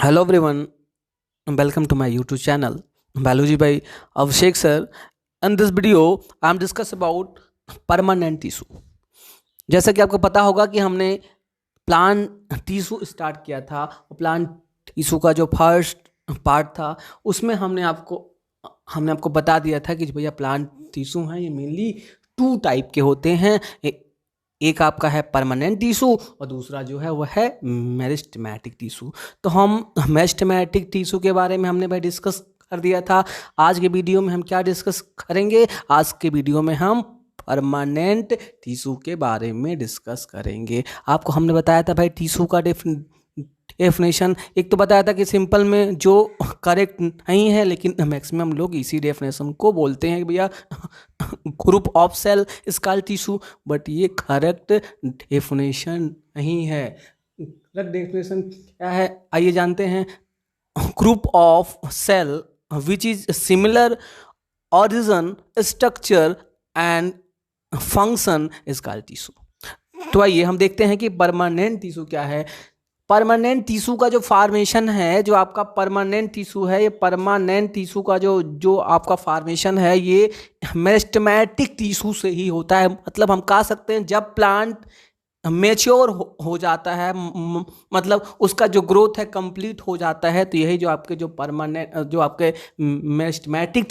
Hello everyone, welcome to my YouTube channel. Biology by Abhishek sir. In this video, I am discuss about permanent tissue. जैसा कि आपको पता होगा कि हमने प्लांट टिश्यू स्टार्ट किया था और प्लांट टिश्यू का जो फर्स्ट पार्ट था उसमें हमने आपको बता दिया था कि भैया प्लांट टिश्यू हैं ये मेनली टू टाइप के होते हैं। एक आपका है परमानेंट टिश्यू और दूसरा जो है वह है मेरिस्टेमेटिक टिश्यू। तो हम मेरिस्टेमेटिक टिश्यू के बारे में हमने भाई डिस्कस कर दिया था। आज के वीडियो में हम क्या डिस्कस करेंगे? आज के वीडियो में हम परमानेंट टिश्यू के बारे में डिस्कस करेंगे। आपको हमने बताया था भाई टिश्यू का डेफिनेशन। एक तो बताया था कि सिंपल में जो करेक्ट नहीं है, लेकिन मैक्सिमम लोग इसी डेफिनेशन को बोलते हैं कि भैया group of cell is called tissue, but ये करेक्ट डेफिनेशन नहीं है। करेक्ट डेफिनेशन क्या है आइए जानते हैं। Group of cell which is similar origin structure and function is called tissue. तो आइए हम देखते हैं कि परमानेंट टिश्यू क्या है। परमानेंट टिश्यू का जो फॉर्मेशन है, जो आपका परमानेंट टिश्यू है, ये परमानेंट टिश्यू का जो आपका फॉर्मेशन है ये मेरिस्टेमेटिक टिश्यू से ही होता है। मतलब हम कह सकते हैं जब प्लांट मेच्योर हो जाता है, मतलब उसका जो ग्रोथ है कंप्लीट हो जाता है, तो यही जो आपके जो परमानेंट जो आपके मेरिस्टेमेटिक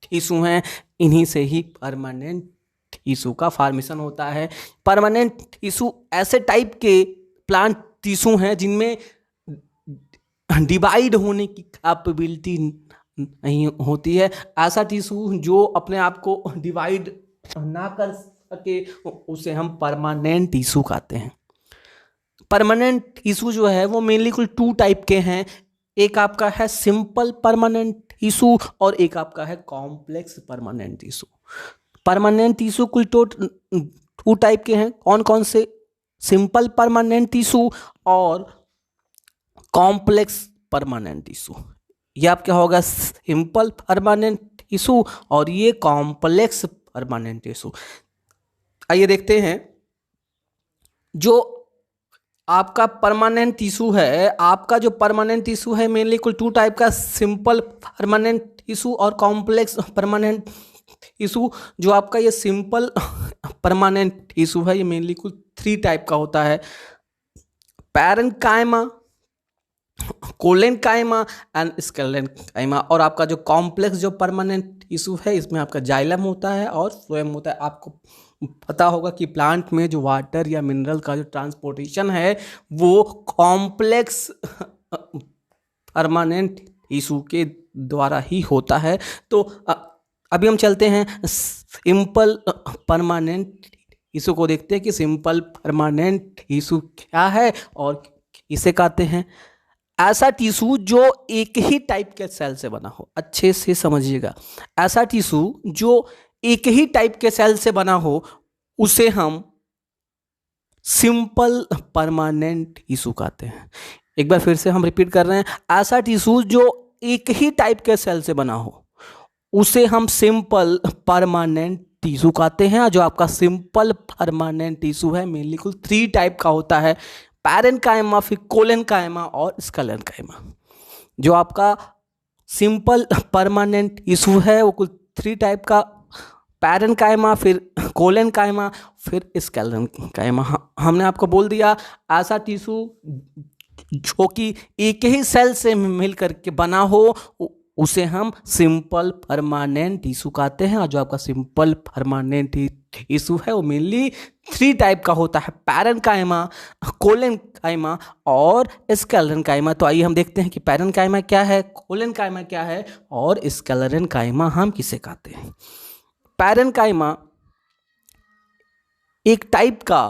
टिश्यू हैं इन्हीं से ही परमानेंट टिश्यू का फॉर्मेशन होता है। परमानेंट टिश्यू ऐसे टाइप के प्लांट टिश्यू हैं जिनमें डिवाइड होने की कैपेबिलिटी नहीं होती है। ऐसा टिश्यू जो अपने आप को डिवाइड ना कर सके उसे हम परमानेंट टिश्यू कहते हैं। परमानेंट टिश्यू जो है वो मेनली कुल टू टाइप के हैं। एक आपका है सिंपल परमानेंट टिश्यू और एक आपका है complex permanent tissue. Permanent tissue कुल टू टाइप के हैं। कौन कौन से? सिंपल परमानेंट टिश्यू और कॉम्प्लेक्स परमानेंट टिश्यू। ये आप क्या होगा? सिंपल परमानेंट टिश्यू और ये कॉम्प्लेक्स परमानेंट टिश्यू। आइए देखते हैं। जो आपका परमानेंट टिश्यू है, आपका जो परमानेंट टिश्यू है मेनली कुल टू टाइप का, सिंपल परमानेंट टिश्यू और कॉम्प्लेक्स परमानेंट टिश्यू। जो आपका ये सिंपल परमानेंट टिश्यू है ये मेनली कुल थ्री टाइप का होता है: पैरेन्काइमा, कोलेन्काइमा एंड स्क्लेरेन्काइमा। और आपका जो कॉम्प्लेक्स जो परमानेंट टिश्यू है इसमें आपका जाइलम होता है और फ्लोएम होता है। आपको पता होगा कि प्लांट में जो वाटर या मिनरल का जो ट्रांसपोर्टेशन है वो कॉम्प्लेक्स परमानेंट टिश्यू के द्वारा ही होता है। तो अभी हम चलते हैं सिंपल परमानेंट टिश्यू को देखते हैं कि सिंपल परमानेंट टिश्यू क्या है और इसे कहते हैं। ऐसा टिश्यू जो एक ही टाइप के सेल से बना हो। अच्छे से समझिएगा, ऐसा टिश्यू जो एक ही टाइप के सेल से बना हो उसे हम सिंपल परमानेंट टिश्यू कहते हैं। एक बार फिर से हम रिपीट कर रहे हैं। ऐसा टिश्यू जो एक ही टाइप के सेल से बना हो उसे हम सिंपल परमानेंट टिश्यू कहते हैं। जो आपका सिंपल परमानेंट टिश्यू है मेनली कुल थ्री टाइप का होता है: पैरेन्काइमा, फिर कोलेन्काइमा और स्क्लेरेन्काइमा। जो आपका सिंपल परमानेंट टिश्यू है वो कुल थ्री टाइप का: पैरेन्काइमा, फिर कोलेन्काइमा, फिर स्क्लेरेन्काइमा। हमने आपको बोल दिया ऐसा टिश्यू जो कि एक ही सेल से मिल करके बना हो उसे हम सिंपल परमानेंट टिश्यू कहते हैं। और जो आपका सिंपल परमानेंट टिश्यू है वो मेनली थ्री टाइप का होता है: पैरेन्काइमा, कोलेन्काइमा और स्क्लेरेन्काइमा। तो आइए हम देखते हैं कि पैरेन्काइमा क्या है, कोलेन्काइमा क्या है और स्क्लेरेन्काइमा हम किसे कहते हैं। पैरेन्काइमा एक टाइप का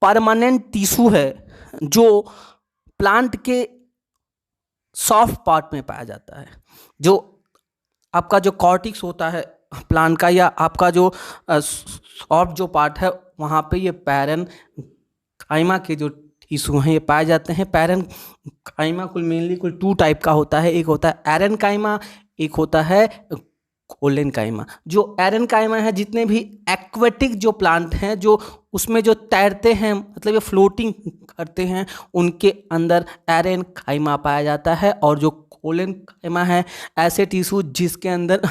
परमानेंट टिश्यू है जो प्लांट के सॉफ्ट पार्ट में पाया जाता है। जो आपका जो कॉर्टेक्स होता है प्लांट का, या आपका जो सॉफ्ट जो पार्ट है वहाँ पे ये पैरेन्काइमा के जो टिश्यू हैं ये पाए जाते हैं। पैरेन्काइमा कुल मेनली कुल टू टाइप का होता है। एक होता है एरेन्काइमा, एक होता है कोलेनकाइमा। जो एरेनकाइमा है, जितने भी एक्वेटिक जो प्लांट हैं, जो उसमें जो तैरते हैं, मतलब ये फ्लोटिंग करते हैं, उनके अंदर एरेनकाइमा पाया जाता है। और जो कोलेनकाइमा है, ऐसे टिश्यू जिसके अंदर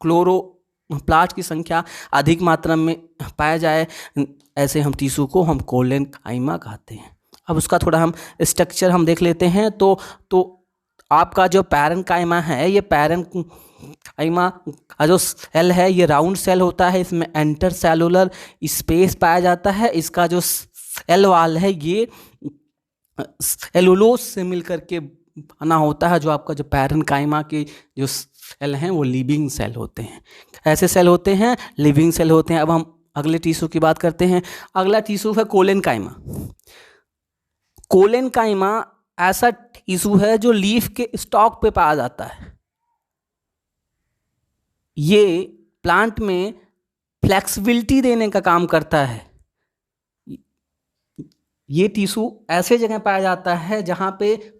क्लोरोप्लास्ट की संख्या अधिक मात्रा में पाया जाए, ऐसे हम टिश्यू को हम कोलेनकाइमा कहते हैं। अब उसका थोड़ा हम स्ट्रक्चर हम देख लेते हैं। तो आपका जो पैरेन्काइमा है, ये पैरेन्काइमा का जो सेल है, ये राउंड सेल होता है। इसमें एंटर सेलुलर स्पेस पाया जाता है। इसका जो सेल वाल है, ये सेलुलोज से मिलकर के बना होता है। जो आपका जो पैरेन्काइमा के जो सेल हैं, वो लिविंग सेल होते हैं। ऐसे सेल होते हैं, लिविंग सेल होते हैं। अब हम अगले टिश्यू की बात करते हैं। अगला टिश्यू है कोलेनकाइमा। कोलेनकाइमा ऐसा टिश्यू है जो लीफ के स्टॉक पे पाया जाता है। ये प्लांट में फ्लेक्सिबिलिटी देने का काम करता है। ये टिश्यू ऐसे जगह पाया जाता है जहाँ पे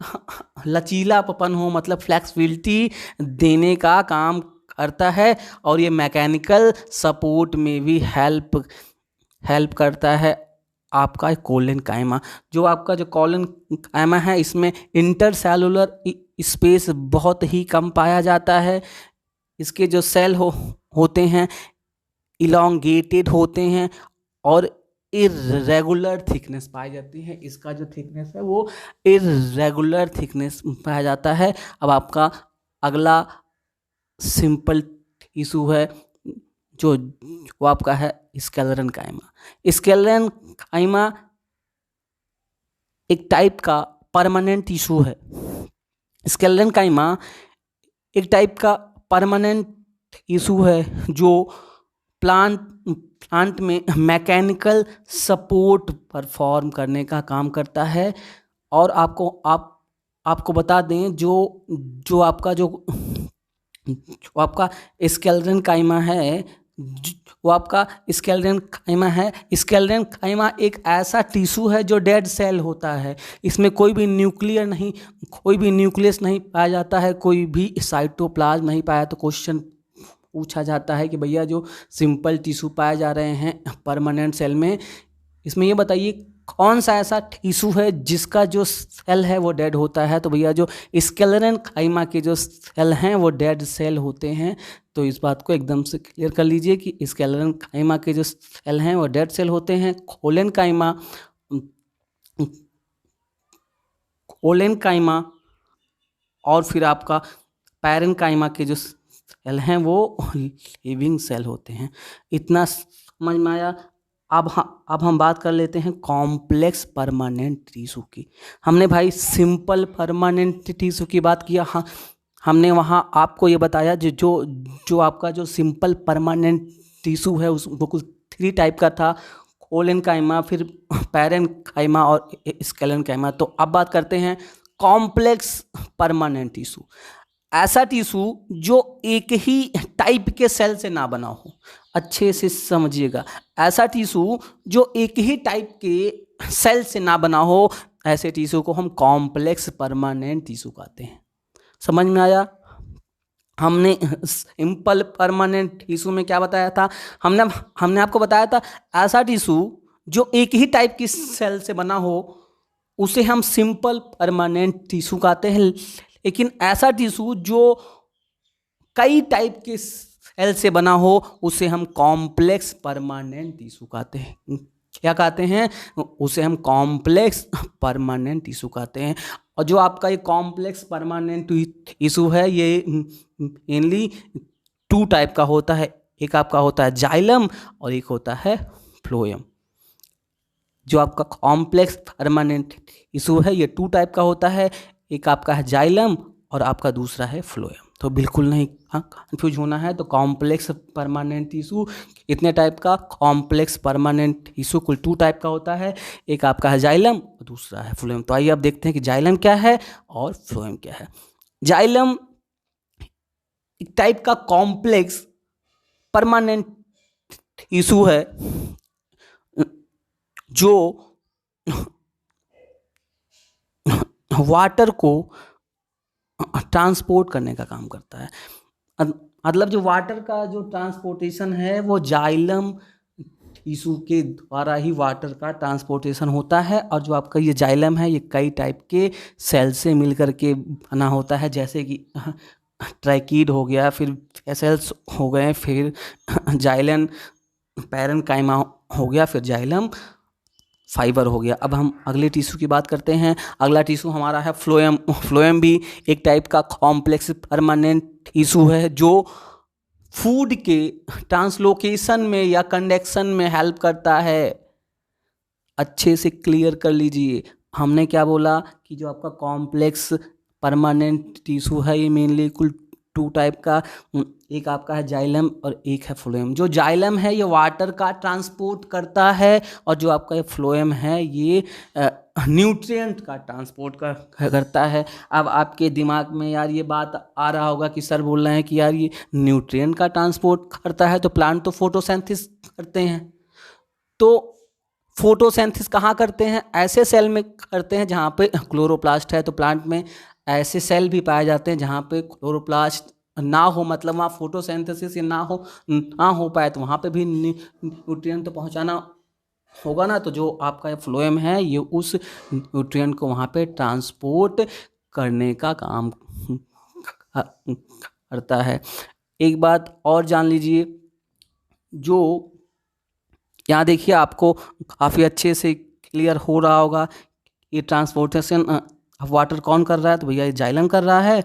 लचीलापन हो, मतलब फ्लेक्सिबिलिटी देने का काम करता है। और ये मैकेनिकल सपोर्ट में भी हेल्प करता है आपका कोलेनकाइमा। जो आपका जो कोलेनकाइमा है, इसमें इंटरसेलुलर स्पेस बहुत ही कम पाया जाता है। इसके जो सेल होते हैं इलोंगेटेड होते हैं और इर्रेगुलर थिकनेस पाई जाती है। इसका जो थिकनेस है वो इर्रेगुलर थिकनेस पाया जाता है। अब आपका अगला सिंपल टिश्यू है जो वो आपका है स्क्लेरेनकाइमा। स्क्लेरेनकाइमा एक टाइप का परमानेंट टिश्यू है। स्क्लेरेनकाइमा एक टाइप का परमानेंट टिश्यू है जो प्लांट में मैकेनिकल सपोर्ट परफॉर्म करने का काम करता है। और आपको बता दें, जो आपका स्क्लेरेनकाइमा है, वो आपका स्क्लेरेनकाइमा है। स्क्लेरेनकाइमा एक ऐसा टिश्यू है जो डेड सेल होता है। इसमें कोई भी न्यूक्लियस नहीं पाया जाता है, कोई भी साइटोप्लाज्म नहीं पाया। तो क्वेश्चन पूछा जाता है कि भैया जो सिंपल टिश्यू पाए जा रहे हैं परमानेंट सेल में, इसमें ये बताइए कौन सा ऐसा टिश्यू है जिसका जो सेल है वो डेड होता है। तो भैया जो स्क्लेरेनकाइमा के जो सेल हैं वो डेड सेल होते हैं। तो इस बात को एकदम से क्लियर कर लीजिए कि स्क्लेरेनकाइमा के जो सेल हैं वो डेड सेल होते हैं। कोलेनकाइमा और फिर आपका पैरेन्काइमा के जो सेल हैं वो लिविंग सेल होते हैं। इतना समझ में आया। अब हम बात कर लेते हैं कॉम्प्लेक्स परमानेंट टिश्यू की। हमने भाई सिंपल परमानेंट टिश्यू की बात किया। हाँ, हमने वहाँ आपको ये बताया जो आपका जो सिंपल परमानेंट टिश्यू है वो कुछ 3 टाइप का था, कोलेनकाइमा, फिर पैरेन्काइमा और स्क्लेरेनकाइमा। तो अब बात करते हैं कॉम्प्लेक्स परमानेंट टिश्यू। ऐसा टिश्यू जो एक ही टाइप के सेल से ना बना हो। अच्छे से समझिएगा, ऐसा टिश्यू जो एक ही टाइप के सेल से ना बना हो, ऐसे टिश्यू को हम कॉम्प्लेक्स परमानेंट टिश्यू कहते हैं। समझ में आया। हमने सिंपल परमानेंट टिश्यू में क्या बताया था? हमने आपको बताया था ऐसा टिश्यू जो एक ही टाइप की सेल से बना हो उसे हम सिंपल परमानेंट टिश्यू कहते हैं। लेकिन ऐसा टिश्यू जो कई टाइप के सेल से बना हो उसे हम कॉम्प्लेक्स परमानेंट टिश्यू कहते हैं। क्या कहते हैं? उसे हम कॉम्प्लेक्स परमानेंट टिश्यू कहते हैं। और जो आपका ये कॉम्प्लेक्स परमानेंट टिश्यू है, ये मेनली 2 टाइप का होता है। एक आपका होता है जाइलम और एक होता है फ्लोएम। जो आपका कॉम्प्लेक्स परमानेंट टिश्यू है ये 2 टाइप का होता है। एक आपका है जाइलम और आपका दूसरा है फ्लोएम। तो बिल्कुल नहीं कंफ्यूज होना है। तो कॉम्प्लेक्स परमानेंट टिश्यू इतने टाइप का, कॉम्प्लेक्स परमानेंट टिश्यू कुल 2 टाइप का होता है। एक आपका है जाइलम और दूसरा है फ्लोएम। तो आइए अब देखते हैं कि जाइलम क्या है और फ्लोएम क्या है। जाइलम एक टाइप का कॉम्प्लेक्स परमानेंट टिश्यू है जो वाटर को ट्रांसपोर्ट करने का काम करता है। मतलब जो वाटर का जो ट्रांसपोर्टेशन है वो जाइलम टिश्यू के द्वारा ही वाटर का ट्रांसपोर्टेशन होता है। और जो आपका ये जाइलम है ये कई टाइप के सेल से मिलकर के बना होता है, जैसे कि ट्राइकीड हो गया, फिर सेल्स हो गए, फिर जाइलन पैरेन्काइमा हो गया, फिर जाइलम फाइबर हो गया। अब हम अगले टिश्यू की बात करते हैं। अगला टिश्यू हमारा है फ्लोएम। फ्लोएम भी एक टाइप का कॉम्प्लेक्स परमानेंट टिश्यू है जो फूड के ट्रांसलोकेशन में या कंडक्शन में हेल्प करता है। अच्छे से क्लियर कर लीजिए, हमने क्या बोला कि जो आपका कॉम्प्लेक्स परमानेंट टिश्यू है ये मेनली कुल टू टाइप का, एक आपका है जाइलम और एक है फ्लोएम। जो जाइलम है ये वाटर का ट्रांसपोर्ट करता है और जो आपका ये फ्लोएम है ये न्यूट्रिएंट का ट्रांसपोर्ट करता है। अब आपके दिमाग में यार ये बात आ रहा होगा कि सर बोल रहे हैं कि यार ये न्यूट्रिएंट का ट्रांसपोर्ट करता है तो प्लांट तो फोटोसिंथेसिस करते हैं, तो फोटोसिंथेसिस कहाँ करते हैं? ऐसे सेल में करते हैं जहाँ पे क्लोरोप्लास्ट है। तो प्लांट में ऐसे सेल भी पाए जाते हैं जहाँ पे क्लोरोप्लास्ट ना हो, मतलब वहाँ फोटोसिंथेसिस ना हो पाए, तो वहाँ पे भी न्यूट्रिएंट तो पहुँचाना होगा ना। तो जो आपका ये फ्लोएम है ये उस न्यूट्रिएंट को वहाँ पे ट्रांसपोर्ट करने का काम करता है। एक बात और जान लीजिए, जो यहाँ देखिए आपको काफ़ी अच्छे से क्लियर हो रहा होगा, ये ट्रांसपोर्टेशन वाटर कौन कर रहा है? तो भैया ये जाइलम कर रहा है।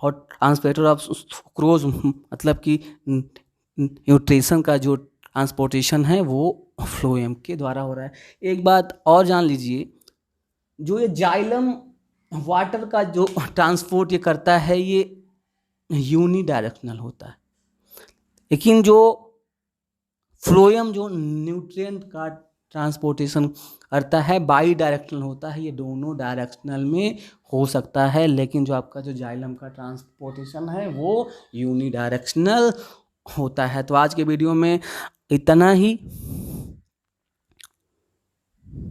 और ट्रांसपोर्टर ऑफ सुक्रोज मतलब कि न्यूट्रिशन का जो ट्रांसपोर्टेशन है वो फ्लोएम के द्वारा हो रहा है। एक बात और जान लीजिए, जो ये जाइलम वाटर का जो ट्रांसपोर्ट ये करता है ये यूनिडायरेक्शनल होता है, लेकिन जो फ्लोएम जो न्यूट्रिएंट का ट्रांसपोर्टेशन करता है बाई डायरेक्शनल होता है। ये दोनों डायरेक्शनल में हो सकता है, लेकिन जो आपका जो जाइलम का ट्रांसपोर्टेशन है वो यूनिडायरेक्शनल होता है। तो आज के वीडियो में इतना ही।